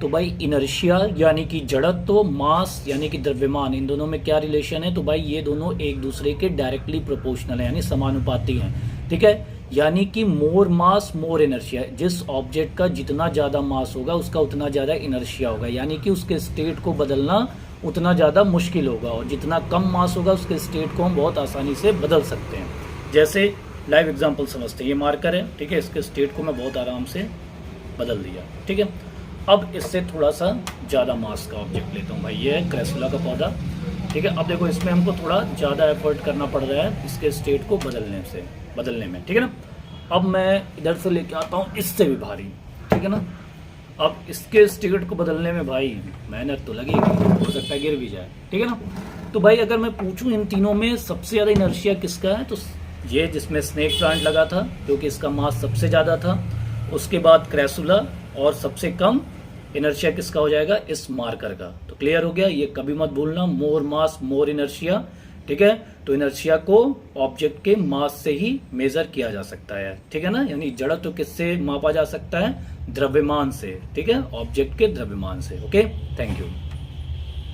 तो भाई इनर्शिया यानी कि जड़त्व, मास यानी कि द्रव्यमान, इन दोनों में क्या रिलेशन है? तो भाई ये दोनों एक दूसरे के डायरेक्टली प्रोपोर्शनल है, यानी समानुपाती हैं। ठीक है, यानी कि मोर मास मोर इनर्शिया, जिस ऑब्जेक्ट का जितना ज्यादा मास होगा उसका उतना ज्यादा इनर्शिया होगा, यानी कि उसके स्टेट को बदलना उतना ज्यादा मुश्किल होगा, और जितना कम मास होगा उसके स्टेट को हम बहुत आसानी से बदल सकते हैं। जैसे लाइव एग्जांपल समझते हैं, ये मार्कर है, ठीक है, इसके स्टेट को मैं बहुत आराम से बदल दिया। ठीक है, अब इससे थोड़ा सा ज़्यादा मास का ऑब्जेक्ट लेता हूँ भाई, ये है क्रेसुला का पौधा। ठीक है, अब देखो इसमें हमको थोड़ा ज़्यादा एफर्ट करना पड़ रहा है इसके स्टेट को बदलने में। ठीक है ना, अब मैं इधर से लेके आता हूँ इससे भी भारी। ठीक है ना, अब इसके स्टेट को बदलने में भाई मेहनत तो लगेगी, हो सकता है गिर भी जाए। ठीक है ना, तो भाई अगर मैं पूछूं इन तीनों में सबसे ज़्यादा इनर्शिया किसका है, तो ये जिसमें स्नेक प्लांट लगा था क्योंकि इसका मास सबसे ज़्यादा था, उसके बाद क्रेसुला, और सबसे कम इनर्शिया किसका हो जाएगा? इस मार्कर का। तो क्लियर हो गया, ये कभी मत भूलना, मोर मास मोर इनर्शिया। ठीक है, तो इनर्शिया को ऑब्जेक्ट के मास से ही मेजर किया जा सकता है। ठीक है ना, यानी जड़त्व किससे मापा जा सकता है? द्रव्यमान से। ठीक है, ऑब्जेक्ट के द्रव्यमान से। Okay, thank you.